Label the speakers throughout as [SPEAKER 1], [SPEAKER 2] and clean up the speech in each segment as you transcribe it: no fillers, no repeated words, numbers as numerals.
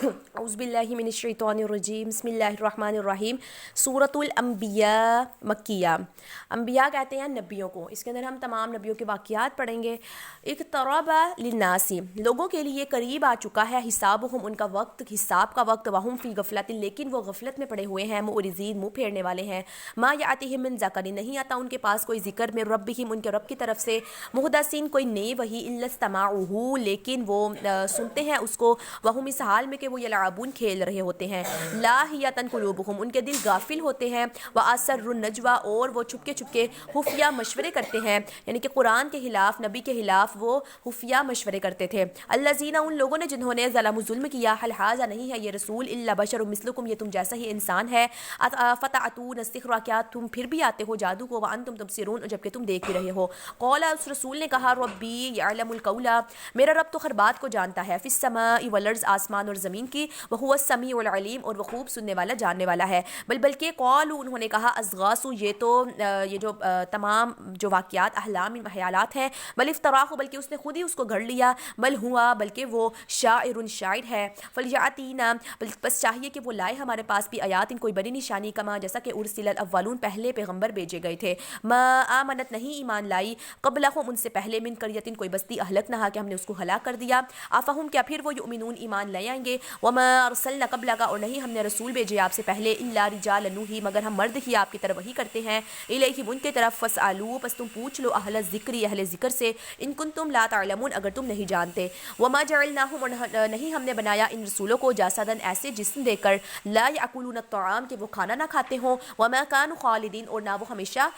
[SPEAKER 1] اعوذ باللہ من الشیطان الرجیم بسم اللہ الرحمن الرحیم۔ سورۃ الانبیاء مکیہ۔ انبیاء کہتے ہیں نبیوں کو، اس کے اندر ہم تمام نبیوں کے واقعات پڑھیں گے۔ اقترب للناس، لوگوں کے لیے قریب آ چکا ہے حسابہم، ان کا وقت، حساب کا وقت، وہم فی غفلۃ، لیکن وہ غفلت میں پڑے ہوئے ہیں، معرضین، منہ پھیرنے والے ہیں۔ ما یاتیہم من ذکر، نہیں آتا ان کے پاس کوئی ذکر، من ربہم، ان کے رب کی طرف سے، محدثین، کوئی نئی وحی، الا استمعوہ، لیکن وہ سنتے ہیں اس کو، وہم، اس حال میں کہ وہ یلعبون، کھیل رہے ہوتے ہیں، لاہیۃ قلوبہم، ان کے دل غافل ہوتے ہیں، واسروا النجوی، اور وہ چھپکے چھپکے خفیہ مشورے کرتے ہیں، یعنی کہ قرآن کے خلاف، نبی کے خلاف وہ خفیہ مشورے کرتے تھے۔ الذین، ان لوگوں نے جنہوں نے ظلم کیا، حل ھذا، نہیں ہے یہ رسول، الا بشر مثلکم، یہ تم جیسا ہی انسان ہے، فتأتون السحر، کیا تم پھر بھی آتے ہو جادو کو، وانتم تبصرون، جبکہ تم دیکھ بھی رہے ہو۔ قال، اس رسول نے کہا، ربی یعلم القول، میرا رب تو ہر بات کو جانتا ہے، فی السماء والارض، آسمان اور زمین کی، وہو السمیع العلیم، اور وہ خوب سننے والا، جاننے والا ہے۔ بلکہ قالوا، انہوں نے کہا، اضغاث، یہ جو تمام جو واقعات احلام، خیالات ہیں، بل افتراہ، بلکہ اس نے خود ہی اس کو گھڑ لیا، بل ہوا، بلکہ وہ شاعر، شاعر ہے، فلیاتینا، بس چاہیے کہ وہ لائے ہمارے پاس بھی آیات، ان کوئی بڑی نشانی، کما، جیسا کہ ارسل الاولون، پہلے پیغمبر بھیجے گئے تھے، ما آمنت، نہیں ایمان لائی، قبلہم، ان سے پہلے، من قریۃ، کوئی بستی، اہلکنہا، کہ ہم نے اس کو ہلاک کر دیا، افہم، کیا پھر وہ یؤمنون، ایمان لے آئیں گے، وما ارسلنا قبلک، اور نہیں ہم نے رسول بھیجے آپ سے پہلے، الا رجالا نوحی، مگر ہم مرد ہی آپ کی طرف وحی کرتے ہیں، الیہم، ان کی طرف، فاسالوا، پس تم پوچھ لو، اہل الذکر، اہل ذکر سے، ان کنتم لا تعلمون، اگر تم نہیں جانتے، وما جعلناہم، اور نہیں ہم نے بنایا ان رسولوں کو، جسداً، ایسے جسم دے کر، لا یاکلون الطعام، کہ وہ کھانا نہ کھاتے ہوں، وما کانوا خالدین، اور نہ وہ ہمیشہ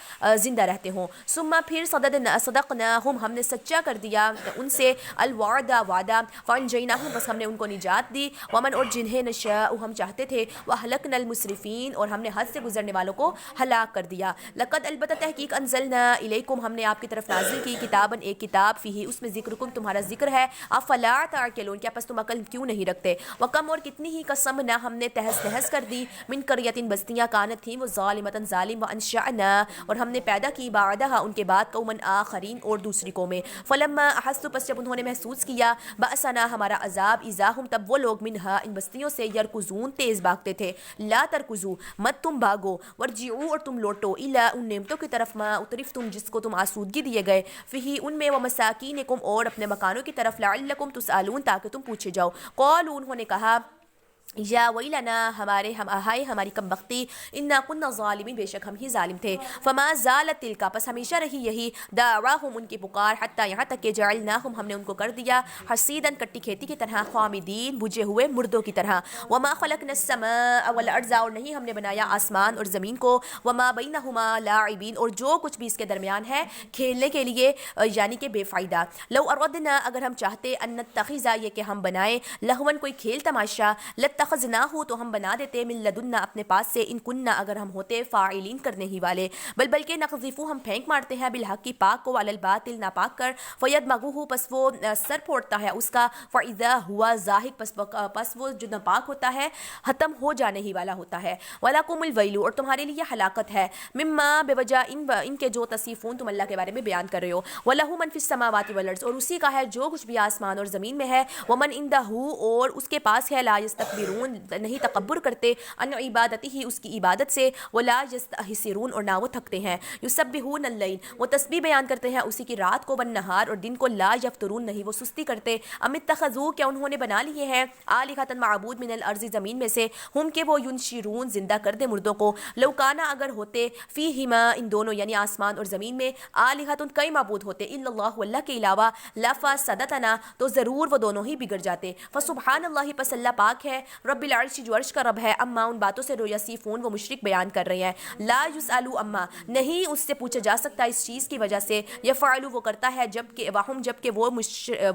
[SPEAKER 1] زندہ رہتے ہوں، ثم، پھر صدقناہم، ہم نے سچا کر دیا ان سے، الوعد، وعدہ، فانجیناہم، بس ہم نے ان کو نجات دی، ومن، اور جنہیں نشاء ہم چاہتے تھے، واہلکنا المسرفین، اور ہم نے حد سے گزرنے والوں کو ہلاک کر دیا، لقد، البتہ تحقیق، انزلنا الیکم، ہم نے آپ کی طرف نازل کی، کتاباً، ایک کتاب، فیہ، اس میں ذکرکم، تمہارا ذکر ہے، افلا تعقلون، کیا پس تم عقل کیوں نہیں رکھتے، وکم، اور کتنی ہی قسمنا، ہم نے تہس نہس کر دی، من قریۃ، بستیاں، کانت تھیں وہ ظالمۃ، ظالم، وانشأنا، اور ہم نے پیدا کی، بعدہا، ان کے بعد، قوما آخرین، اور دوسری قومیں، فلما احسوا، پس جب انہوں نے محسوس کیا، بأسنا، ہمارا عذاب، اذا ہم، تب وہ لوگ، منہا، ان بستیوں سے، یرکضون، تیز بھاگتے تھے، لا ترکضوا، مت تم بھاگو، ورجعوا، اور تم لوٹو، الی، ان نعمتوں کی طرف، ما اترفتم، جس کو تم آسودگی دیے گئے، فیہ، ان میں، ومساکینکم، اور اپنے مکانوں کی طرف، لعلکم تسألون، تاکہ تم پوچھے جاؤ، قالوا، انہوں نے کہا، یا ویلنا، ہائے ہماری کم بختی، انا کنا ظالمین، بے شک ہم ہی ظالم تھے، فما زالت تلک، پس ہمیشہ رہی یہی، دعواہم، ان کی پکار، حتی، یہاں تک کہ جعلناہم، ہم نے ان کو کر دیا، حصیداً، کٹی کھیتی کی طرح، خامدین، بجھے ہوئے مردوں کی طرح، وما خلقنا السماء والارض، اور نہیں ہم نے بنایا آسمان اور زمین کو، وما بینہما لاعبین، اور جو کچھ بھی اس کے درمیان ہے، کھیلنے کے لیے، یعنی کہ بے فائدہ، لو اردنا، اگر ہم چاہتے، ان نتخذ، یہ کہ ہم بنائیں، لہون، کوئی کھیل تماشا، لاتخذناہ، تو ہم بنا دیتے، من لدنا، اپنے پاس سے، ان کننا، اگر ہم ہوتے، فاعلین، کرنے ہی والے، بلکہ نقذف، ہم پھینک مارتے ہیں، بالحق کی، پاک کو، علی الباطل، ناپاک کر، فیدمغہ، پس وہ سر پھوڑتا ہے اس کا، فاذا ہوا زاہق، پس وہ جو ناپاک ہوتا ہے، ختم ہو جانے ہی والا ہوتا ہے، ولکم الویل، اور تمہارے لیے ہلاکت ہے، مما، بے وجہ، ان کے جو تصیفون تم اللہ کے بارے میں بیان کر رہے ہو، ولہ من فی السماوات والارض، اور اسی کا ہے جو کچھ بھی آسمان اور زمین میں ہے، ومن عندہ، اور اس کے پاس ہے، لا یستکبرون، نہیں تکبر کرتے، ان عبادتہ، اس کی عبادت سے، ولا یستحسرون، اور نہ وہ تھکتے ہیں، یسبحون اللیل، وہ تسبیح بیان کرتے ہیں اسی کی رات کو، والنہار، اور دن کو، لا یفترون، نہیں وہ سستی کرتے، ام اتخذوا، کیا انہوں نے بنا لیے ہیں، آلہۃ، معبود، من الارض، زمین میں سے، ہم کہ وہ، ینشرون، زندہ کر دے مردوں کو، لو کانا، اگر ہوتے، فیہما، ان دونوں، یعنی آسمان اور زمین میں، آلہۃ، کئی معبود ہوتے، الا اللہ، اللہ کے علاوہ، لفسدتنا، تو ضرور وہ دونوں ہی بگڑ جاتے، فسبحان اللہ، پس اللہ پاک ہے، رب العرش، جو عرش کا رب ہے، اما، ان باتوں سے، یصفون، وہ مشرک بیان کر رہے ہیں، لا یسألوا اما، نہیں اس سے پوچھا جا سکتا اس چیز کی وجہ سے، یفعل، وہ کرتا ہے، جبکہ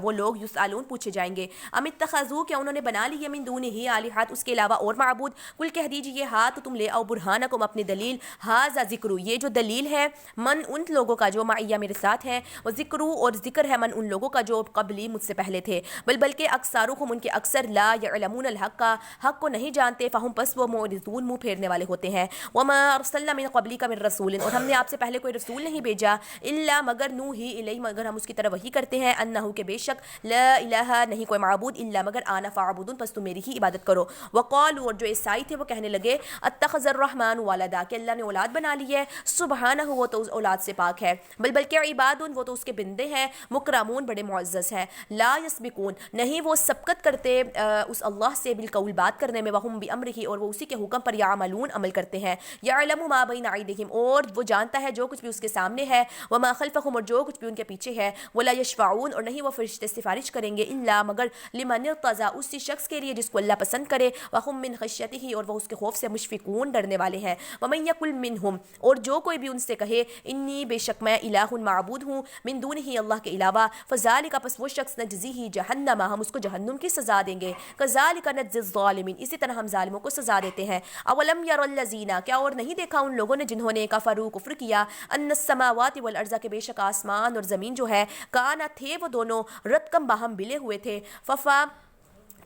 [SPEAKER 1] وہ لوگ، یسألون، پوچھے جائیں گے، ام اتخذوا، کیا انہوں نے بنا لی ہے، من دونہ آلہۃ، اس کے علاوہ اور معبود، کل کہہ دیجیے، ہاتھ تم لے آؤ، برہانکم، اپنی دلیل، ھذا ذکر، یہ جو دلیل ہے، من، ان لوگوں کا جو معیہ میرے ساتھ ہیں، وہ ذکر، اور ذکر ہے، من، ان لوگوں کا جو قبلی، مجھ سے پہلے تھے، بلکہ اکثرہم، ان کے اکثر، لا یعلمون الحق، حق کو نہیں جانتے، فہم پس وہ معرضون منہ پھیرنے والے ہوتے ہیں۔ وما ارسلنا من قبلک من رسول، اور ہم نے آپ سے پہلے کوئی رسول نہیں بھیجا، الا مگر نوحی الیہ، مگر ہم اس کی طرف وحی کرتے ہیں، انہ کہ بے شک لا الہ نہیں کوئی معبود الا مگر انا فاعبدون پس تم میری ہی عبادت کرو۔ وقالوا، اور جو عیسائی تھے وہ کہنے لگے، اتخذ الرحمن ولدا، کہ اللہ نے اولاد بنا لی ہے، سبحانہ وہ تو اس اولاد سے پاک ہے، بلکہ عباد وہ تو اس کے بندے ہیں، مکرمون بڑے معزز ہیں، لا یسبقون نہیں وہ سبقت کرتے اس اللہ سے بالقول بات کرنے میں، وہم بامرہ اور وہ اسی کے حکم پر یعملون عمل کرتے ہیں، یعلم ما بین ایدیہم اور وہ جانتا ہے جو کچھ بھی اس کے سامنے ہے، وما خلفہم اور جو کچھ بھی ان کے پیچھے ہے، ولا یشفعون اور نہیں وہ فرشتے سفارش کریں گے، الا مگر لمن ارتضی اسی شخص کے لیے جس کو اللہ پسند کرے، وہم من خشیتہ اور وہ اس کے خوف سے مشفقون ڈرنے والے ہیں، ومن یقل منہم اور جو کوئی بھی ان سے کہے، انی بے شک میں الہ معبود ہوں، من دونہ اللہ کے علاوہ، فذالک پس وہ شخص نجزیہ جہنم ہم اس کو جہنم کی سزا دیں گے، کذالک نجزی الظالمین اسی طرح ہم ظالموں کو سزا دیتے ہیں۔ اولم یر الذین کیا اور نہیں دیکھا ان لوگوں نے جنہوں نے کفروا کفر کیا، ان السماوات والارض کے بے شک آسمان اور زمین جو ہے، کانا تھے وہ دونوں رتقم باہم ملے ہوئے تھے، ففا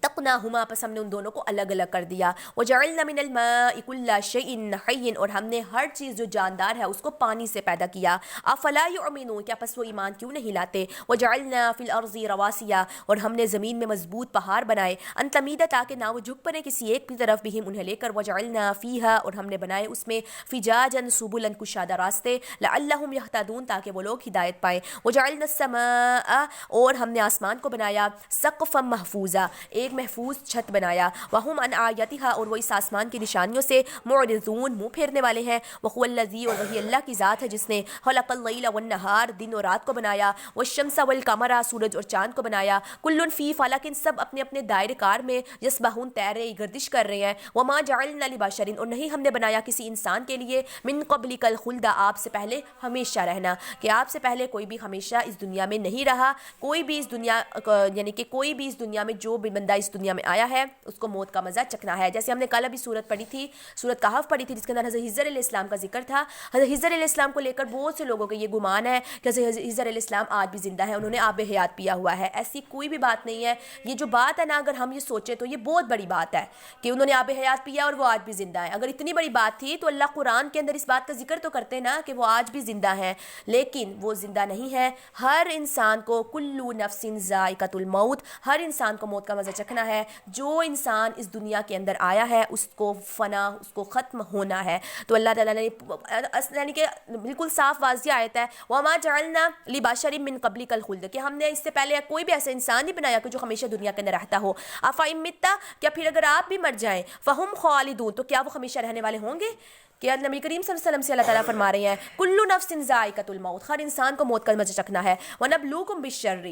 [SPEAKER 1] تقناہما پس ہم نے ان دونوں کو الگ الگ کر دیا، وجعلنا من الماء کل شیء حی اور ہم نے ہر چیز جو جاندار ہے اس کو پانی سے پیدا کیا، افلا یؤمنون کیا پس وہ ایمان کیوں نہیں لاتے، وجعلنا فی الارض رواسیا اور ہم نے زمین میں مضبوط پہاڑ بنائے، ان تمید تاکہ نہ وہ جھک پڑے کسی ایک بھی طرف بہم انہیں لے کر، وجعلنا فیہا اور ہم نے بنائے اس میں فجاجا سبلا کشادہ راستے، لعلہم یہتدون تاکہ وہ لوگ ہدایت پائیں، وجعلنا السماء اور ہم نے آسمان کو بنایا سقفا محفوظا ایک محفوظ چھت بنایا، وہم ان آیاتها اور وہ اس آسمان کی نشانیوں سے معرضون منہ پھیرنے والے ہیں، وهو الذی اور وہی اللہ کی ذات ہے جس نے خلق اللیل والنہار دن اور رات کو بنایا، والشمس والقمر سورج اور چاند کو بنایا، کل فی فلک سب اپنے اپنے دائرے کار میں، یسبحون تیر رہے گردش کر رہے ہیں، وما جعلنا لبشر اور نہیں ہم نے بنایا کسی انسان کے لیے من قبلک الخلد آپ سے پہلے ہمیشہ رہنا، کہ آپ سے پہلے کوئی بھی ہمیشہ اس دنیا میں نہیں رہا، کوئی بھی اس دنیا یعنی کہ کوئی بھی اس دنیا میں جو بھی بندہ اس دنیا میں آیا ہے اس کو موت کا مزہ چکنا ہے، جیسے ہم نے کل ابھی سورت پڑھی تھی، سورت کہف پڑھی تھی جس کے اندر حضرت خضر علیہ السلام کا ذکر تھا۔ حضرت خضر علیہ السلام کو لے کر بہت سے لوگوں کا یہ گمان ہے کہ حضرت خضر علیہ السلام آج بھی زندہ ہے، انہوں نے آب حیات پیا ہوا ہے، ایسی کوئی بھی بات نہیں ہے، یہ جو بات ہے نا اگر ہم یہ سوچیں تو یہ بہت بڑی بات ہے کہ انہوں نے آب حیات پیا اور وہ آج بھی زندہ ہیں، اگر اتنی بڑی بات تھی تو اللہ قرآن کے اندر اس بات کا ذکر تو کرتے نا کہ وہ آج بھی زندہ ہیں، لیکن وہ زندہ نہیں ہے، ہر انسان کو کلو نفس ذائقۃ الموت ہر انسان کو موت کا مزہ چکھنا ہے، جو انسان اس دنیا کے اندر آیا ہے اس کو فنا اس کو ختم ہونا ہے، تو اللہ تعالیٰ نے یعنی کہ بالکل صاف واضح آیت ہے، وما جعلنا لبشر من قبلک الخلد کہ ہم نے اس سے پہلے کوئی بھی ایسا انسان نہیں بنایا کہ جو ہمیشہ دنیا کے اندر رہتا ہو، افإن مت کیا پھر اگر آپ بھی مر جائیں فہم خالدون تو کیا وہ ہمیشہ رہنے والے ہوں گے، کہ نبی کریم صلی اللہ علیہ وسلم سے اللہ تعالیٰ فرما رہے ہیں کل نفس ذائقۃ الموت ہر انسان کو موت کا مزہ چکھنا ہے، ونبلوکم بالشر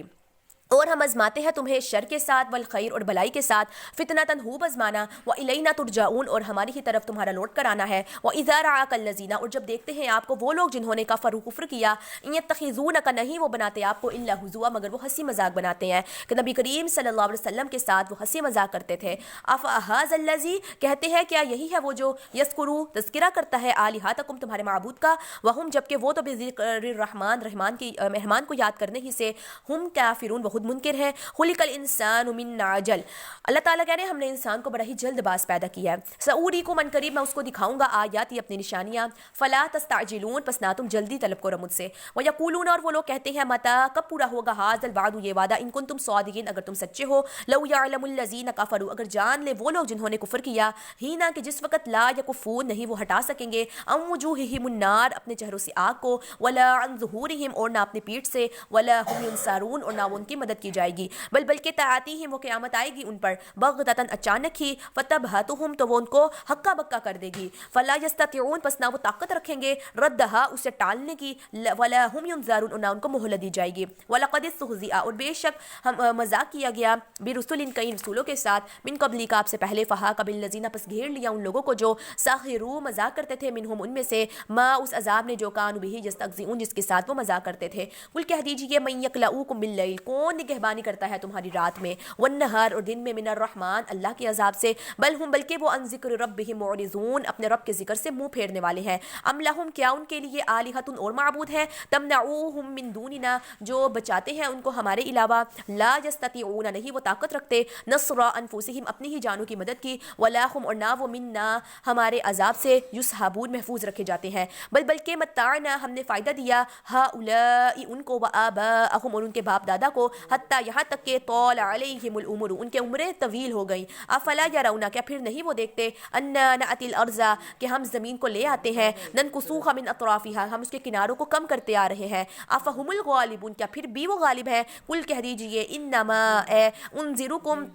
[SPEAKER 1] اور ہم آزماتے ہیں تمہیں شر کے ساتھ والخیر اور بھلائی کے ساتھ، فتنۃ خوب آزمانا، وإلینا ترجعون اور ہماری ہی طرف تمہارا لوٹ کر آنا ہے، وإذا رآک الذین اور جب دیکھتے ہیں آپ کو وہ لوگ جنہوں نے کفروا کفر کیا، ان یتخذونک نہیں وہ بناتے آپ کو الا ہزوا مگر وہ ہنسی مذاق بناتے ہیں، کہ نبی کریم صلی اللہ علیہ وسلم کے ساتھ وہ ہنسی مذاق کرتے تھے، افہذا الذی کہتے ہیں کیا یہی ہے وہ جو یذکروا تذکرہ کرتا ہے آلہتکم تمہارے معبود کا، وہم جبکہ وہ تو بذکر الرحمن رحمان کو یاد کرنے ہی سے ہم کافرون خود منکر ہے، خلق الانسان من عجل اللہ تعالیٰ کہہ رہے ہیں ہم نے انسان کو بڑا ہی جلد باز پیدا کیا ہے، سأوریکم ان قریب میں اس کو دکھاؤں گا آیاتی اپنی نشانیاں، فلا تستعجلون پس نہ تم جلدی طلب کرو مجھ سے، ویقولون اور وہ لوگ کہتے ہیں متی کب پورا ہوگا ھذا الوعد یہ وعدہ، ان کنتم صادقین اگر تم سچے ہو، لو یعلم الذین کفروا اگر جان لے وہ لوگ جنہوں نے کفر کیا، ہی نہ کہ جس وقت لا یکفون نہیں وہ ہٹا سکیں گے، عن وجوہہم النار اپنے چہروں سے آگ کو، ولا عن ظہورہم اور نہ اپنے پیٹھ سے، ولا هم ینصرون اور نہ وہ ان کی مدد کی جائے گی، بلکہ تعاتیہم وہ قیامت آئے گی ان پر بغتتاً اچانک ہی، فتبہتہم تو وہ ان کو ہکا بکا کر دے گی، فلا یستطیعون پس نہ وہ طاقت رکھیں گے ردہا اسے ٹالنے کی، ولا هم ینظرون اور نہ ان کو مہلت دی جائے گی، ولقد استہزئ اور بے شک ہم مذاق کیا گیا برسل کئی رسولوں کے ساتھ، من قبلک آپ سے پہلے، فحاق بالذین پس گھیر لیا ان لوگوں کو جو سخروا مذاق کرتے تھے، منہم ان میں سے، ما اس عذاب نے جو کانوا بہ یستہزئون جس کے ساتھ وہ مذاق کرتے تھے، قل کہہ دیجیے من یکلؤکم باللیل کون کون نگہبانی کرتا ہے تمہاری رات میں، والنہار اور دن میں، من الرحمن اللہ کے عذاب سے، بلکہ وہ عن ذکر ربہم معرضون اپنے رب کے ذکر سے منہ پھیرنے والے ہیں، ام لہم کیا ان کے لیے آلہۃ اور معبود ہیں، تمنعوہم من دوننا جو بچاتے ہیں ان کو ہمارے علاوہ، لا یستطیعون نہیں وہ طاقت رکھتے، نصر انفسہم اپنی ہی جانوں کی مدد کی، ولا ہم اور نہ وہ منا ہمارے عذاب سے یصحبون محفوظ رکھے جاتے ہیں، بلکہ متعنا ہم نے فائدہ دیا ہؤلاء ان کو وآباءہم اور ان کے باپ دادا کو، حتیٰ یہاں تک کہ طال علیہم العمر ان کے عمریں طویل ہو گئیں، افلا یرون کیا پھر نہیں وہ دیکھتے، انا نأتی الارض کہ ہم زمین کو لے آتے ہیں، ننقصوها من اطرافها ہم اس کے کناروں کو کم کرتے آ رہے ہیں، افہم الغالبون کیا پھر بھی وہ غالب ہیں، قل کہہ دیجئے انما انذرکم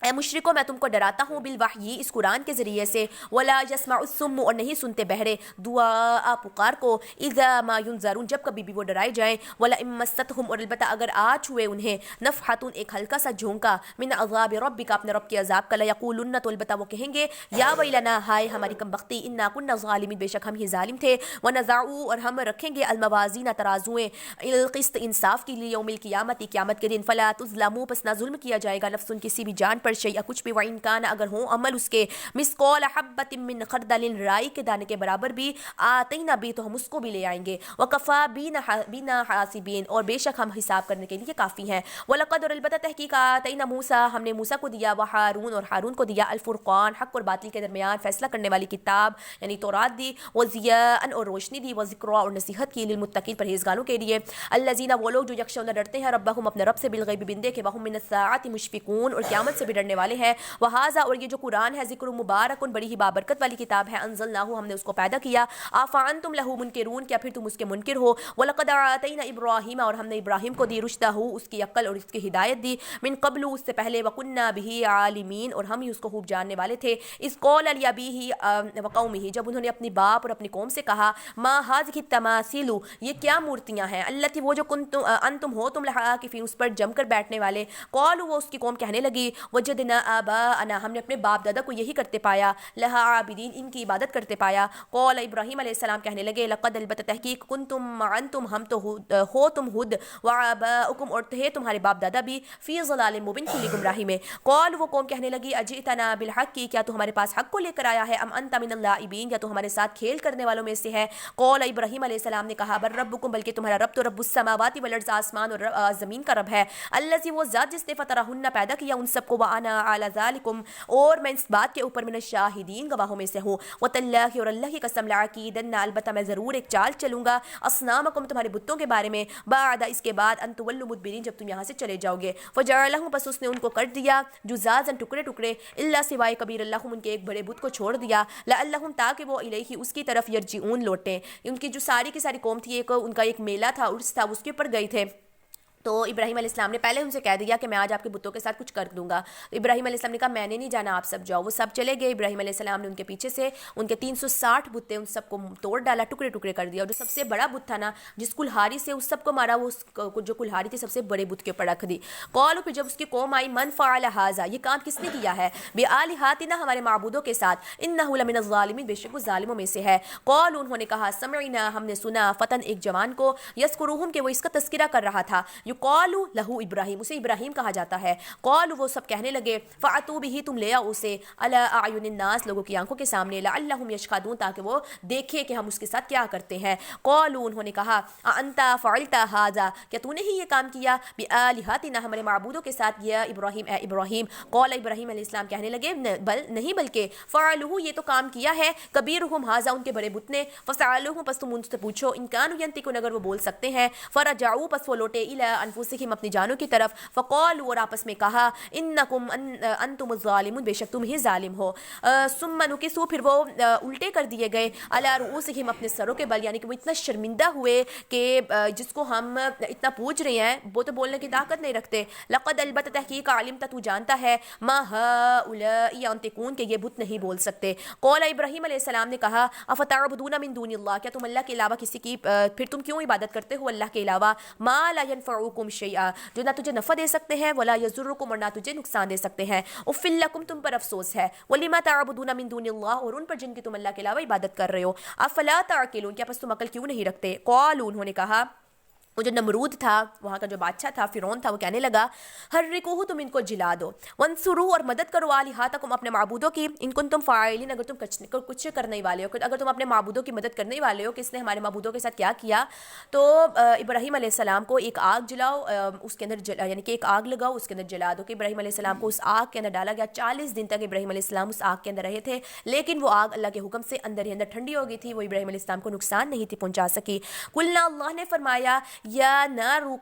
[SPEAKER 1] اے مشرکو میں تم کو ڈراتا ہوں بالوحی اس قرآن کے ذریعے سے، ولا یسمع الصم اور نہیں سنتے بہرے دعا پکار کو، اذا ما ینذرون جب کبھی بھی وہ ڈرائے جائیں، ولا ان مستہم اور البتہ اگر آ چھوئے انہیں نفحۃ ایک ہلکا سا جھونکا من عذاب ربک اپنے رب کے عذاب کا، لیقولن تو البتہ وہ کہیں گے یا ویلنا ہائے ہماری کم بختی، انا کنا ظالمین بے شک ہم ہی ظالم تھے، ونضعوا اور ہم رکھیں گے الموازین ترازویں القسط انصاف کے لیے یوم القیامت قیامت کے دن، فلا تظلموا پس نہ ظلم کیا جائے گا نفس کسی بھی جان پر شیء کچھ بھی، وَإِن كَانَ اگر ہوں عمل اس کے مثقال حبۃ من خردل رائی کے دانے کے برابر بھی، آتینا بھی تو ہم اس کو بھی لے آئیں گے، وَكَفَى بِنَا حاسبین اور بے شک ہم حساب کرنے کے لیے کافی ہیں، وَلَقَدْ اور البتہ تحقیق آتینا موسیٰ ہم نے موسیٰ کو دیا، وہارون اور ہارون کو دیا، الفرقان حق اور باطل کے درمیان فیصلہ کرنے والی کتاب یعنی تورات دی، وضیاء اور روشنی دی، وذکرى اور نصیحت کی للمتقین پرہیزگاروں کے لیے، الذین وہ لوگ جو یخشون ڈرتے ہیں ربہم اپنے رب سے بالغیب بندے کے، وہم من الساعۃ مشفقون اور قیامت سے بھی ڈرنے والے ہیں، وہذا اور یہ جو قرآن ہے ذکر مبارک بڑی ہی بابرکت والی کتاب ہے، انزلناہ ہم نے اس کو پیدا کیا، افانتم لہ منکرون کیا پھر تم اس کے منکر ہو، ولقد آتینا ابراہیم اور ہم نے ابراہیم کو دی رشدہ اس کی عقل اور اس کی ہدایت دی، من قبل اس سے پہلے، وکنا بہ عالمین اور ہم ہی اس کو خوب جاننے والے تھے، اذ قال لابیہ وقومہ جب انہوں نے اپنی باپ اور اپنی قوم سے کہا، ما ہذہ التماثیل یہ کیا مورتیاں ہیں، التی وہ جو کنتم انتم ہو تم لہا کہ پھر اس پر جم کر بیٹھنے والے، قالوا وہ اس کی قوم کہنے لگی، وجدنا آباءنا ہم نے اپنے باپ دادا کو یہی کرتے پایا، لہا عابدین ان کی عبادت کرتے پایا، قال ابراہیم علیہ السلام کہنے لگے، لقد البتہ تحقیق کنتم انتم ہم تو ہو تم ہد وآباؤکم اور تھے تمہارے باپ دادا بھی فی ضلال مبین کھلی گمراہی میں، قال وہ قوم کہنے لگی، اجئتنا بالحق کیا تو ہمارے پاس حق کو لے کر آیا ہے، ام انت من اللاعبین یا تو ہمارے ساتھ کھیل کرنے والوں میں سے ہے، قال ابراہیم علیہ السلام نے کہا، بل ربکم بلکہ تمہارا رب تو رب السماوات والارض آسمان اور زمین کا رب ہے، الذی وہ ذات جس نے فطرہن پیدا کیا ان سب کو، وانا علی ذالکم اور میں اس بات کے اوپر من الشاہدین گواہوں میں سے ہوں، وتاللہ اور اللہ کی قسم لعقیدن البتہ میں ضرور ایک چال چلوں گا، اصنامکم تمہارے بتوں کے بارے میں، بعد اس کے بعد ان تولوا مدبرین جب تم یہاں سے چلے جاؤ گے، فجعلہم پس اس نے ان کو کر دیا جزازا ٹکڑے ٹکڑے، الا سوائے کبیر اللہم ان کے ایک بڑے بت کو چھوڑ دیا، لعلہم تاکہ وہ الیہ اس کی طرف یرجعون لوٹیں، ان کی جو ساری کی ساری قوم تھی ان کا ایک میلہ تھا عرس تھا اس کے اوپر گئے تھے، تو ابراہیم علیہ السلام نے پہلے ان سے کہہ دیا کہ میں آج آپ کے بتوں کے ساتھ کچھ کر دوں گا، تو ابراہیم علیہ السلام نے کہا میں نے نہیں جانا آپ سب جاؤ، وہ سب چلے گئے، ابراہیم علیہ السلام نے ان کے پیچھے سے ان کے 360 بت تھے ان سب کو توڑ ڈالا، ٹکڑے ٹکڑے کر دیا، اور جو سب سے بڑا بت تھا نا جس کلہاڑی سے اس سب کو مارا، وہ جو کلہاڑی تھی سب سے بڑے بت کے اوپر رکھ دی، قالوا پھر جب اس کی قوم آئی، من فعل ھذا یہ کام کس نے کیا ہے، بآلہاتنا ہمارے معبودوں کے ساتھ، انہ لمن الظالمین بے شک وہ ظالموں میں سے ہے، قالوا انہوں نے کہا، سمعنا ہم نے سنا، فتن ایک جوان کو، یذکرہم کہ وہ اس کا تذکرہ کر رہا تھا، یقال لہ ابراہیم اسے ابراہیم کہا جاتا ہے، قالوا وہ سب کہنے لگے، فأتوا بہ تم لے آؤ اسے، علی اعین الناس لوگوں کی آنکھوں کے سامنے، لعلہم یشہدون تاکہ وہ دیکھے کہ ہم اس کے ساتھ کیا کرتے ہیں، قالوا انہوں نے کہا، اانت فعلت ھذا کیا تو نے ہی یہ کام کیا، بآلہاتنا ہمارے معبودوں کے ساتھ، یا ابراہیم اے ابراہیم، قال ابراہیم علیہ السلام کہنے لگے، نہیں بلکہ فعلوہ یہ تو کام کیا ہے، کبیرہم ھذا ان کے بڑے بت نے، فسألوہم پس تم ان سے پوچھو، ان کانوا ینطقون اگر وہ بول سکتے ہیں، فرجعوا پس وہ لوٹے، الی انفسہم اپنی جانوں کی طرف، فقالوا اور آپس میں کہا، انکم انتم الظالمون بے شک تم ہی ظالم ہو، ثم نکسوا پھر وہ الٹے کر دیے گئے، علی رؤوسہم اپنے سروں کے بل، یعنی کہ وہ اتنا شرمندہ ہوئے کہ جس کو ہم اتنا پوچھ رہے ہیں وہ تو بولنے کی طاقت نہیں رکھتے، لقد البتہ تحقیق علمت تو جانتا ہے، ما ہؤلاء ینطقون کہ یہ بت نہیں بول سکتے، قال ابراہیم علیہ السلام نے کہا، افتعبدون من دون اللہ کیا تم اللہ کے علاوہ کسی کی پھر تم کیوں عبادت کرتے ہو اللہ کے علاوہ، ما لا ينفعکم شیئا جو نہ تجھے نفع دے سکتے ہیں، ولا یضرکم اور نہ تجھے نقصان دے سکتے ہیں، اف لکم تم پر افسوس ہے، ولما تعبدون من دون اللہ اور ان پر جن کی تم اللہ کے علاوہ عبادت کر رہے ہو، افلا تعقلون کیا پس تم عقل کیوں نہیں رکھتے، قالوا انہوں نے کہا، وہ جو نمرود تھا وہاں کا جو بادشاہ تھا فرعون تھا، وہ کہنے لگا حرکوہ، تم ان کو جلا دو، ونصرو، اور مدد کرو آلہتکم، اپنے معبودوں کی، ان کنتم فاعلین، اگر تم کچھ کرنے والے ہو، اگر تم اپنے معبودوں کی مدد کرنے والے ہو کہ اس نے ہمارے معبودوں کے ساتھ کیا کیا. تو ابراہیم علیہ السلام کو ایک آگ جلاؤ، اس کے اندر یعنی کہ ایک آگ لگاؤ، اس کے اندر جلا دو. کہ ابراہیم علیہ السلام کو اس آگ کے اندر ڈالا گیا. 40 دن تک ابراہیم علیہ السلام اس آگ کے اندر رہے تھے، لیکن وہ آگ اللہ کے حکم سے اندر ہی اندر ٹھنڈی ہو گئی تھی، وہ ابراہیم علیہ السلام کو نقصان نہیں تھی پہنچا سکی. قلنا، اللہ نے فرمایا، یا نارو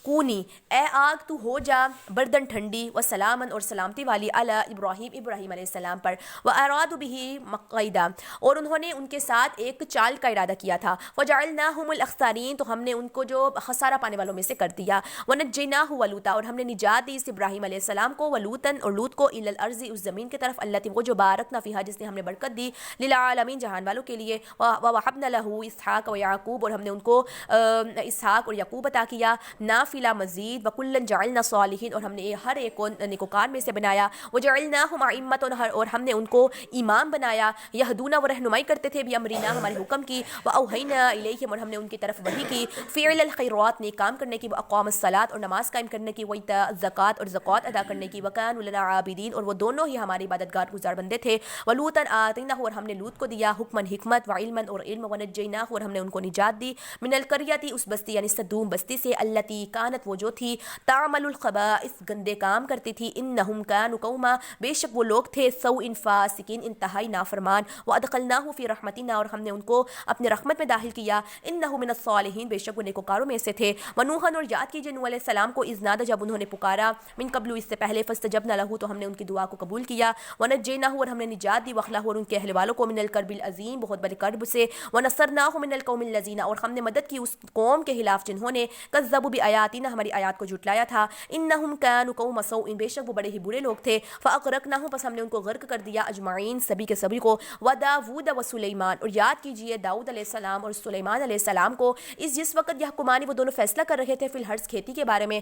[SPEAKER 1] کونی، اے آگ تو ہو جا بردن ٹھنڈی، و سلامن، اور سلامتی والی، علی ابراہیم، ابراہیم علیہ السلام پر، و ارادوا بہ مقیدا، اور انہوں نے ان کے ساتھ ایک چال کا ارادہ کیا تھا. وجعلناہم الاخسرین، تو ہم نے ان کو جو خسارہ پانے والوں میں سے کر دیا. ونجیناہ ولوطا، اور ہم نے نجات دی اس ابراہیم علیہ السلام کو، ولوطن، اور لوط کو، الی الارض، اس زمین کی طرف، التی، وہ جو بارکنا فیہا، جس نے ہم نے برکت دی، للعالمین، جہان والوں کے لیے. ووہبنا لہ اسحاق و یعقوب، اور ہم نے ان کو اسحاق اور یعقوب عطا کیا. نافلہ، مزید. وکلا جعلنا صالحین، اور ہم نے ہر ایک کو نیکوکار میں سے بنایا. وجعلناہم ائمۃ، اور ہم نے ان کو امام بنایا. یہدون، وہ رہنمائی کرتے تھے، بامرنا، ہمارے حکم کی. واوحینا الیہم، اور ہم نے ان کی طرف وحی کی. فعل الخیرات، نیک کام کرنے کی. واقام الصلاۃ، اور نماز قائم کرنے کی. وایتاء الزکوٰۃ، اور زکوٰۃ ادا کرنے کی. وکانوا لنا عابدین، اور وہ دونوں ہی ہماری عبادت گار گزار بندے تھے. ولوطا آتیناہ، اور ہم نے لوط کو دیا حکمن، حکمت، وعلما، اور علم. ونجیناہ، اور ہم نے ان کو نجات دی. من القریۃ، اس بستی یعنی سدوم بستی سے. التی، کانت، وہ جو تھی. تعمل الخبائث، گندے کام کرتی تھی. انہم کانوا قوما، بے شک وہ لوگ تھے. سوء، فاسقین، انتہائی نافرمان. وادخلناہ فی رحمتنا، اور ہم نے ان کو اپنے رحمت میں داخل کیا. انہ من الصالحین، بے شک وہ نیکوکاروں میں سے تھے. ونوحا، اور یاد کیجیے نوح علیہ السلام کو، اذ نادى، جب انہوں نے پکارا. من قبل، اس سے پہلے. فاستجبنا لہ، تو ہم نے ان کی دعا کو قبول کیا. ونجیناہ، اور ہم نے نجات دی. واخلہ، اور ان کے اہل والوں کو. من الکرب العظیم، بہت بڑے کرب سے. ونصرناہ من القوم الذین، اور ہم نے مدد کی اس قوم کے خلاف جنہوں نے کذبوا بآیاتنا، ہماری آیات کو جھٹلایا تھا. انہم کانوا قوم سوء، بے شک وہ بڑے ہی برے لوگ تھے. فاغرقناہم، پس ہم نے ان کو غرق کر دیا. اجمعین، سبھی کے سبھی کو. وداود وسلیمان، اور یاد کیجیے داؤد علیہ السلام اور سلیمان علیہ السلام کو. جس وقت یحکمان، وہ دونوں فیصلہ کر رہے تھے. فی الحرث، کھیتی کے بارے میں.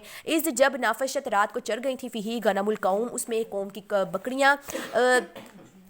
[SPEAKER 1] جب نافشت، رات کو چر گئی تھی. فیہ غنم القوم، اس میں ایک قوم کی بکریاں.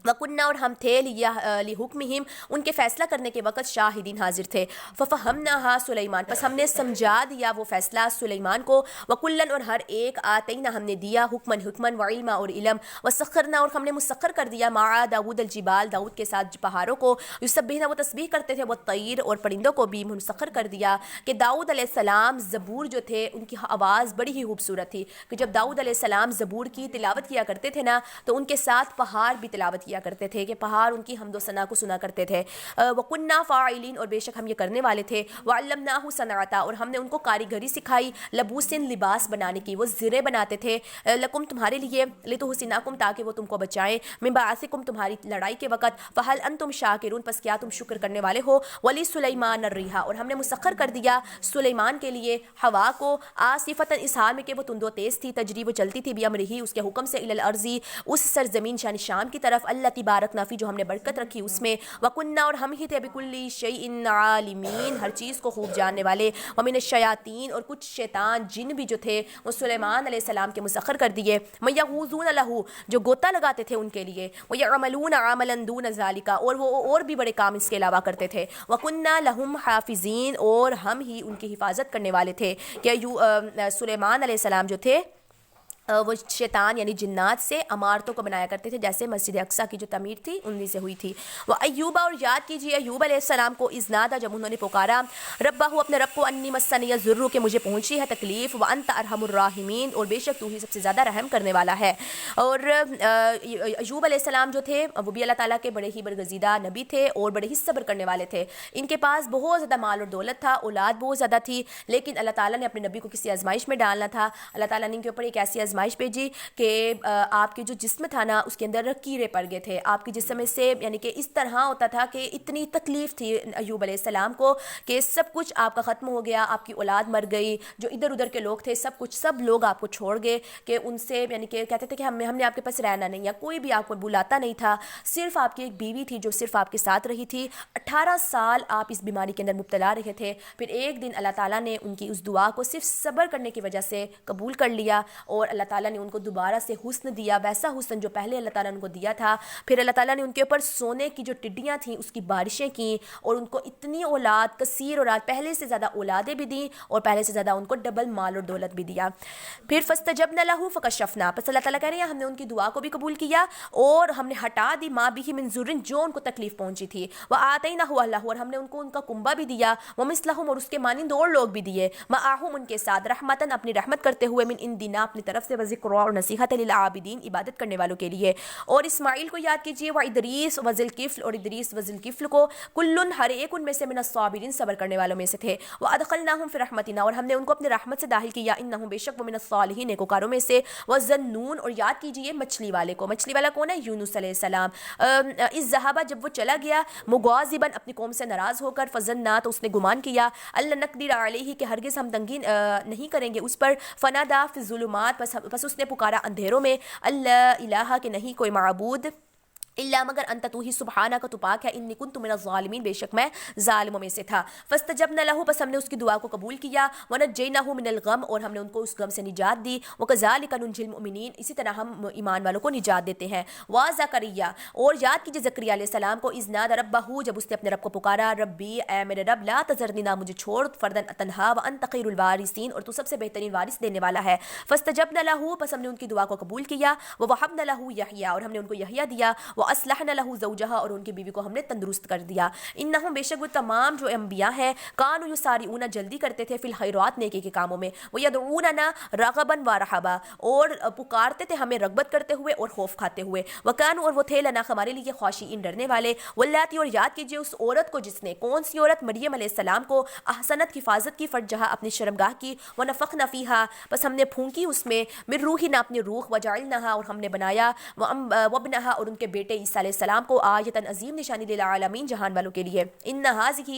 [SPEAKER 1] وَكُنَّا، اور ہم تھے. لِحُكْمِهِمْ، ان کے فیصلہ کرنے کے وقت. شاہدین، حاضر تھے. فَفَهَمْنَاهَا سلیمان، پس ہم نے سمجھا دیا وہ فیصلہ سلیمان کو. وَكُلًّا، اور ہر ایک. آتینا، ہم نے دیا. حکمن، وعلما، اور علم. وَسَخَّرْنَا، اور ہم نے مسخر کر دیا. مع داود الجبال، داؤد کے ساتھ پہاڑوں کو. یسبحن، وہ تسبیح کرتے تھے. والطیر، اور پرندوں کو بھی مسخر کر دیا. کہ داؤد علیہ السلام زبور جو تھے ان کی آواز بڑی ہی خوبصورت تھی. کہ جب داؤد علیہ السلام زبور کی تلاوت کیا کرتے تھے نا، تو ان کے ساتھ پہاڑ بھی تلاوت کیا کرتے تھے، کہ پہاڑ ان کی حمد و ثنا کو سنا کرتے تھے. وَكُنَّا فَاعِلِينَ، اور بے شک ہم یہ کرنے والے تھے. وَعَلَّمْنَاهُ صَنْعَةَ، اور ہم نے ان کو کاریگری سکھائی. لبوسن، لباس بنانے کی. وہ زرے بناتے تھے. لکم، تمہارے لیے. لِتُحْصِنَکُم، تاکہ وہ تم کو بچائیں. من بأسکم، تمہاری لڑائی کے وقت. فَهَلْ أَنْتُمْ شَاكِرُونَ، پس کیا تم شکر کرنے والے ہو. وَلِسُلَيْمَانَ الرِّيحَ، اور ہم نے مسخر کر دیا سلیمان کے لیے ہوا کو. عاصفۃ، اس حال میں کہ وہ تند و تیز تھی. تجری، وہ چلتی تھی. بِأَمْرِهِ، اس کے حکم سے. إِلَى الْأَرْضِ، اس سرزمین یعنی شام کی طرف. التي بارکنا فی، جو ہم نے برکت رکھی اس میں. وَكُنَّا، اور ہم ہی تھے. بِكُلِّ شَيْءٍ عَالِمِينَ، ہر چیز کو خوب جاننے والے. وَمِنَ الشَّيَاطِينِ، اور کچھ شیطان جن بھی جو تھے وہ سلیمان علیہ السلام کے مسخر کر دیے. مَن یغوصون لہ، جو غوطہ لگاتے تھے ان کے لیے. وَیعملون عَمَلًا دُونَ ذَلِکَ، اور وہ اور بھی بڑے کام اس کے علاوہ کرتے تھے. وَكُنَّا لَهُمْ حَافِظِينَ، اور ہم ہی ان کی حفاظت کرنے والے تھے. کہ سلیمان علیہ السلام جو تھے وہ شیطان یعنی جنات سے عمارتوں کو بنایا کرتے تھے، جیسے مسجد اقصیٰ کی جو تعمیر تھی انہی سے ہوئی تھی. وہ ایوبا، اور یاد کیجیے ایوب علیہ السلام کو. اذ نادى، جب انہوں نے پکارا. ربہ، اپنے رب کو. انی مسنی الضر، کہ مجھے پہنچی ہے تکلیف. وانت ارحم الراحمین، اور بے شک تو ہی سب سے زیادہ رحم کرنے والا ہے. اور ایوب علیہ السلام جو تھے وہ بھی اللہ تعالیٰ کے بڑے ہی برگزیدہ نبی تھے اور بڑے ہی صبر کرنے والے تھے. ان کے پاس بہت زیادہ مال اور دولت تھا، اولاد بہت زیادہ تھی، لیکن اللہ تعالیٰ نے اپنے نبی کو کسی آزمائش میں ڈالنا تھا. اللہ تعالیٰ نے ان کے اوپر ایک ایسی آزمائش بھیجی کہ آپ کے جو جسم تھا نا اس کے اندر کیڑے پڑ گئے تھے. آپ کے جسم سے یعنی کہ اس طرح ہوتا تھا کہ اتنی تکلیف تھی ایوب علیہ السلام کو کہ سب کچھ آپ کا ختم ہو گیا. آپ کی اولاد مر گئی، جو ادھر ادھر کے لوگ تھے سب لوگ آپ کو چھوڑ گئے. کہ ان سے یعنی کہ کہتے تھے کہ ہم نے آپ کے پاس رہنا نہیں ہے، کوئی بھی آپ کو بلاتا نہیں تھا. صرف آپ کی ایک بیوی تھی جو صرف آپ کے ساتھ رہی تھی. 18 سال آپ اس بیماری کے اندر مبتلا رہے تھے. پھر ایک دن اللہ تعالیٰ نے ان کی اس دعا کو صرف صبر کرنے کی وجہ سے قبول کر لیا، اور اللہ اللہ تعالیٰ نے ان کو دوبارہ سے حسن دیا، ویسا حسن جو پہلے اللہ تعالیٰ نے ان کو دیا تھا. پھر اللہ تعالیٰ نے ان کے اوپر سونے کی جو ٹڈیاں تھیں اس کی بارشیں کیں اور ان کو اتنی اولاد، کثیر اولاد، پہلے سے زیادہ اولادیں بھی دیں اور پہلے سے زیادہ ان کو ڈبل مال اور دولت بھی دیا. پھر فاستجبنا لہ فکشفنا، پس اللہ تعالیٰ کہہ رہے ہیں ہم نے ان کی دعا کو بھی قبول کیا اور ہم نے ہٹا دی ما بھی من ضر، جو ان کو تکلیف پہنچی تھی. وآتیناہ اہلہ، اور ہم نے ان کو ان کا کنبہ بھی دیا، ومثلہم، اور اس کے مانند اور لوگ بھی دیے، معاہم، ان کے ساتھ، رحمتاً، اپنی رحمت کرتے ہوئے، من عندنا، اپنی طرف سے، وذکر، اور نصیحت، للعابدین، عبادت کرنے والوں کے لیے. اور اسماعیل کو یاد کیجیے، وادریس وذوالکفل، اور ادریس وذوالکفل کو، کلن، ہر ایک ان میں سے، من الصابرین، صبر کرنے والوں میں سے تھے. وادخلناہم فی رحمتنا، اور ہم نے ان کو اپنے رحمت سے داخل کیا، انہم، بے شک وہ، من الصالحین، نیکوکاروں میں سے. وذنون، اور یاد کیجیے مچھلی والے کو. مچھلی والا کون ہے؟ یونس علیہ السلام. اس ذہابہ، جب وہ چلا گیا، مغاضبا، اپنی قوم سے ناراض ہو کر، فظنا، تو اس نے گمان کیا، اللہ نقدر علیہ، کہ ہرگز ہم تنگی نہیں کریں گے اس پر. فنادا فی الظلمات، پس اس نے پکارا اندھیروں میں، اللہ الہ، کہ نہیں کوئی معبود الا مگر انت، تو ہی، سبحانہ کا تو پاک ہے، انی کنت من الظالمین، بے شک میں ظالموں میں سے تھا. فاستجبنا لہ، بس ہم نے اس کی دعا کو قبول کیا. ونجیناہ من الغم، اور ہم نے ان کو اس غم سے نجات دی. وکذالک ننجی المؤمنین، اسی طرح ہم ایمان والوں کو نجات دیتے ہیں. وزکریا، اور یاد کیجیے زکریا علیہ السلام کو، اذ نادى ربہ، جب اس نے اپنے رب کو پکارا، ربی، اے میرے رب، لا تذرنی، نہ مجھے چھوڑ، فردن، تنہا، وانت خیر الوارثین، اور تو سب سے بہترین وارث دینے والا ہے. فاستجبنا لہ، بس ہم نے ان کی دعا کو قبول کیا. ووهبنا لہ یحییٰ، اور ہم نے ان کو یحییٰ دیا. واصلحنا لہ زوجہا، اور ان کی بیوی کو ہم نے تندرست کر دیا. انہم، بے شک وہ تمام جو انبیاء ہیں، کانوا یسارعون، جلدی کرتے تھے، فی الخیرات، نیکی کے کاموں میں. ویدعوننا رغبا ورہبا، اور پکارتے تھے ہمیں رغبت کرتے ہوئے اور خوف کھاتے ہوئے. وکانوا، اور وہ تھے، لنا، ہمارے لیے، خاشعین، ڈرنے والے. واللاتی، اور یاد کیجیے اس عورت کو جس نے، کون سی عورت؟ مریم علیہ السلام کو، احسنت، حفاظت کی، فرجہا، اپنی شرمگاہ کی. ونفخنا فیہا، بس ہم نے پھونکی اس میں، من روحنا، اپنی روح. وجعلناہا، اور ہم نے بنایا، وابنہا، اور ان کے بیٹے عیسیٰ علیہ السلام کو، آیتاً، عظیم نشانی، للعالمین، جہان والوں کے لیے. ان ہذہ،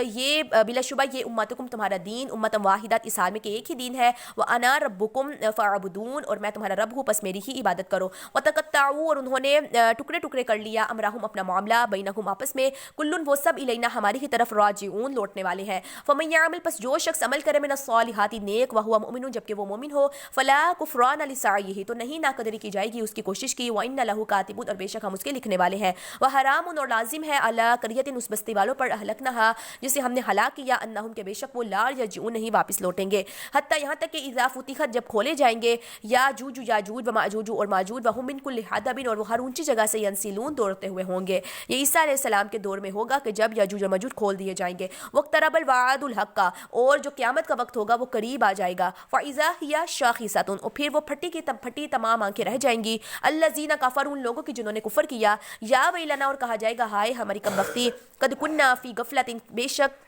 [SPEAKER 1] یہ بلا شبہ یہ، امتکم، تمہارا دین، امتم واحدہ، اس حال میں کہ ایک ہی دین ہے. وانا ربکم فاعبدون، اور میں تمہارا رب ہوں، پس میری ہی عبادت کرو. وتقطعوا، اور انہوں نے ٹکڑے ٹکڑے کر لیا، امرہم، اپنا معاملہ، بینہم، آپس میں، کلن، وہ سب، الینا، ہماری ہی طرف، راجعون، لوٹنے والے ہیں. فمن یعمل، پس جو شخص عمل کرے، من الصالحات، نیک، وہو مؤمن، جبکہ وہ مومن ہو، فلا کفران لسعیہ، تو نہیں ناقدری کی جائے گی اس کی کوشش کی. وان لہ کاتبون، اور بے شک ہم اس کے لکھنے والے ہیں. وحرام، اور لازم ہے، علی قریۃ، اس بستی والوں پر، اہلکنہا، جسے ہم نے ہلاک کیا، انہم، کے بے شک وہ، لا یرجعون، نہیں واپس لوٹیں گے. حتی، یہاں تک کہ اذا فتحت، جب کھولے جائیں گے، یاجوج یاجوج، وماجوج، اور ماجوج، وہم من کل حدب، اور وہ ہر اونچی جگہ سے، ینسلون، دوڑتے ہوئے ہوں گے. یہ عیسیٰ علیہ السلام کے دور میں ہوگا کہ جب یاجوج اور ماجوج کھول دیے جائیں گے. واقترب الوعد الحق، اور جو قیامت کا وقت ہوگا وہ قریب آ جائے گا. فاذا ہی شاخصۃ، اور پھر وہ پھٹی کی پھٹی تمام آنکھیں رہ جائیں گی. الذین کفروا، ان لوگوں کی جنہوں نے کفر کیا. یا ویلنا، اور کہا جائے گا، ہائے ہماری کم بختی. قد کننا فی غفلۃ، بے شک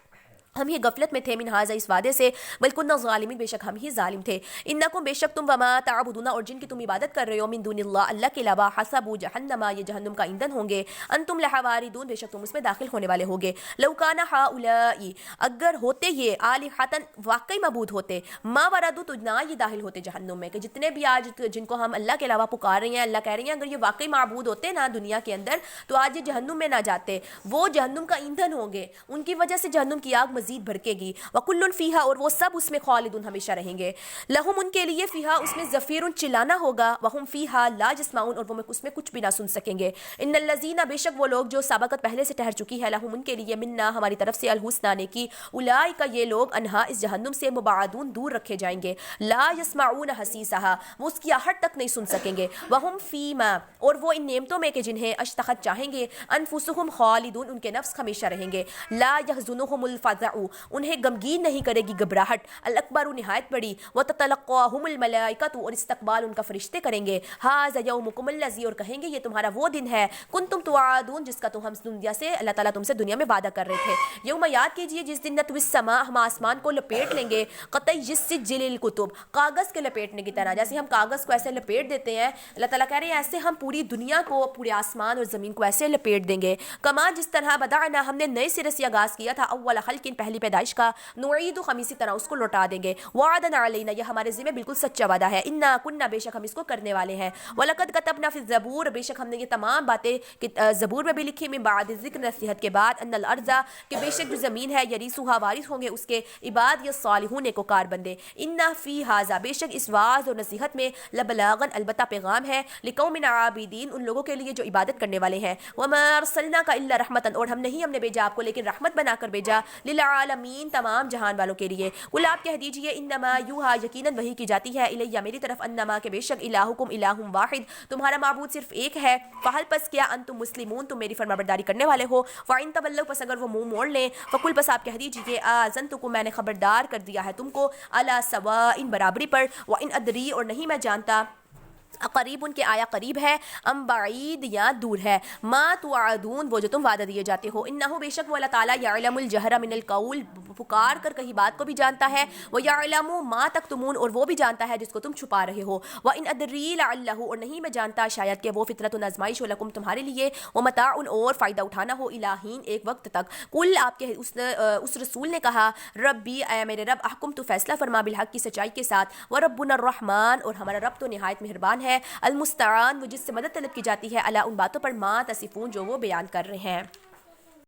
[SPEAKER 1] ہم ہی غفلت میں تھے، من ھذا، اس وعدے سے. بل کننا ظالمین، بے شک ہم ہی ظالم تھے. انکم، بے شک تم، وما تعبدون، اور جن کی تم عبادت کر رہے ہو، من دون اللہ، اللہ کے علاوہ، حسب جہنم، یہ جہنم کا ایندھن ہوں گے. انتم لہا واردون، بے شک تم اس میں داخل ہونے والے ہوگے. لو کان ہؤلاء، اگر ہوتے یہ، آلہۃ، واقعی معبود ہوتے، ما وردوا، تو نہ یہ داخل ہوتے جہنم میں. کہ جتنے بھی آج جن کو ہم اللہ کے علاوہ پکار رہے ہیں، اللہ کہہ رہے ہیں، اگر یہ واقعی معبود ہوتے نا دنیا کے اندر، تو آج یہ جہنم میں نہ جاتے. وہ جہنم کا ایندھن ہوں گے، ان کی وجہ سے جہنم کی آگ مزید بھڑکے گی. وَكُلٌّ فِيهَا، اور وہ سب اس میں، خالدون، ہمیشہ رہیں گے. لہم، ان کے لیے، فیہا، اس میں، زفیرٌ، چلانا ہوگا. وہم فیہا لا یسمعون، اور وہ اس میں کچھ بھی نہ سن سکیں گے. ان الذین، بے شک وہ لوگ جو سابقت پہلے سے ٹھہر چکی ہے، لہم، ان کے لیے، منا، ہماری طرف سے، الحسنی، نیکی. اولئک، یہ لوگ، انہا، اس جہنم سے، مبعدون، دور رکھے جائیں گے. لا یسمعون حسیسہا، وہ اس کی آہٹ تک نہیں سن سکیں گے. وہم فیما، اور وہ ان نعمتوں میں کہ جنہیں اشتہت چاہیں گے، انفسہم خالدون، ان کے نفس ہمیشہ رہیں گے. لا یحزنہم الفزع، انہیں غمگین نہیں کرے گی گھبراہٹ، الاکبر، نہایت بڑی. وتتلقاہم الملائکۃ، اور استقبال ان کا فرشتے کریں گے. ھذا یومکم الذی، اور کہیں گے یہ تمہارا وہ دن ہے، کنتم توعدون، جس کا تو ہم دنیا سے، اللہ تعالیٰ تم سے دنیا میں وعدہ کر رہے تھے. یوم، یاد کیجیے، جس دن نطوی السماء، ہم آسمان کو لپیٹ لیں گے، قطعی السجل الکتب، کاغذ کے لپیٹنے کی طرح. جیسے ہم کاغذ کو ایسے لپیٹ دیتے ہیں، اللہ تعالیٰ کہہ رہے ہیں ایسے ہم پوری دنیا کو، پورے آسمان اور زمین کو ایسے لپیٹ دیں گے. کما، جس طرح، بدعنا، ہم نے نئے سرے سے آغاز کیا تھا، اول خلق، پہلی پیدائش کا، نعیدہ ہم اسی طرح اس کو لوٹا دیں گے، وعدن علینا یہ ہمارے ذمہ بالکل سچا وعدہ ہے، انا کننا بے شک ہم اس کو کرنے والے ہیں، وَلَقَدْ كَتَبْنَا فِي الزَّبُورِ بے شک ہم نے یہ تمام باتیں زبور میں بھی لکھی، من بعد ذکر نصیحت کے بعد، ان الارض کہ بے شک جو زمین ہے، یریثھا وارث ہوں گے اس کے عباد یا صالحون نیکوکار بندے، انا فی ھذا بے شک اس واعظ اور نصیحت میں لبلاغا البتہ پیغام ہے، لقوم عابدین ان لوگوں کے لیے جو عبادت کرنے والے ہیں، وما ارسلناک الا رحمتا اور ہم نہیں ہم نے بھیجا آپ کو لیکن رحمت بنا کر بھیجا، للعالمین تمام جہان والوں کے لیے، قل آپ کہہ دیجئے انما یوحا یقیناً وحی کی جاتی ہے، الیہ میری طرف، انما کہ بے شک الہکم الہ واحد تمہارا معبود صرف ایک ہے، فہل پس کیا انتم مسلمون تم میری فرمانبرداری کرنے والے ہو، فَإِن تَوَلَّوْا پس اگر وہ منہ موڑ لیں، فقل پس آپ کہہ دیجئے آذنتکم میں نے خبردار کر دیا ہے تم کو، علی سواء برابری پر، وَإِنْ أَدْرِي اور نہیں میں جانتا، قریب ان کے آیا قریب ہے، ام بعید یا دور ہے، ما توعدون وہ جو تم وعدہ دیے جاتے ہو، انہو بے شک وہ اللہ تعالیٰ یعلم الجہر من القول پکار کر کہیں بات کو بھی جانتا ہے، ویعلم ما تکتمون اور وہ بھی جانتا ہے جس کو تم چھپا رہے ہو، وان ادری لعلہ اور نہیں میں جانتا شاید کہ وہ فطرت آزمائش ہو لکم تمہارے لیے، ومتاع اور فائدہ اٹھانا ہو الہین ایک وقت تک، کل آپ کے اس رسول نے کہا ربی اے میرے رب احکم تو فیصلہ فرما بالحق کی سچائی کے ساتھ، وربنا الرحمن اور ہمارا رب تو نہایت مہربان ہے، المستعان وہ جس سے مدد طلب کی جاتی ہے، علی ان باتوں پر ما تصفون جو وہ بیان کر رہے ہیں۔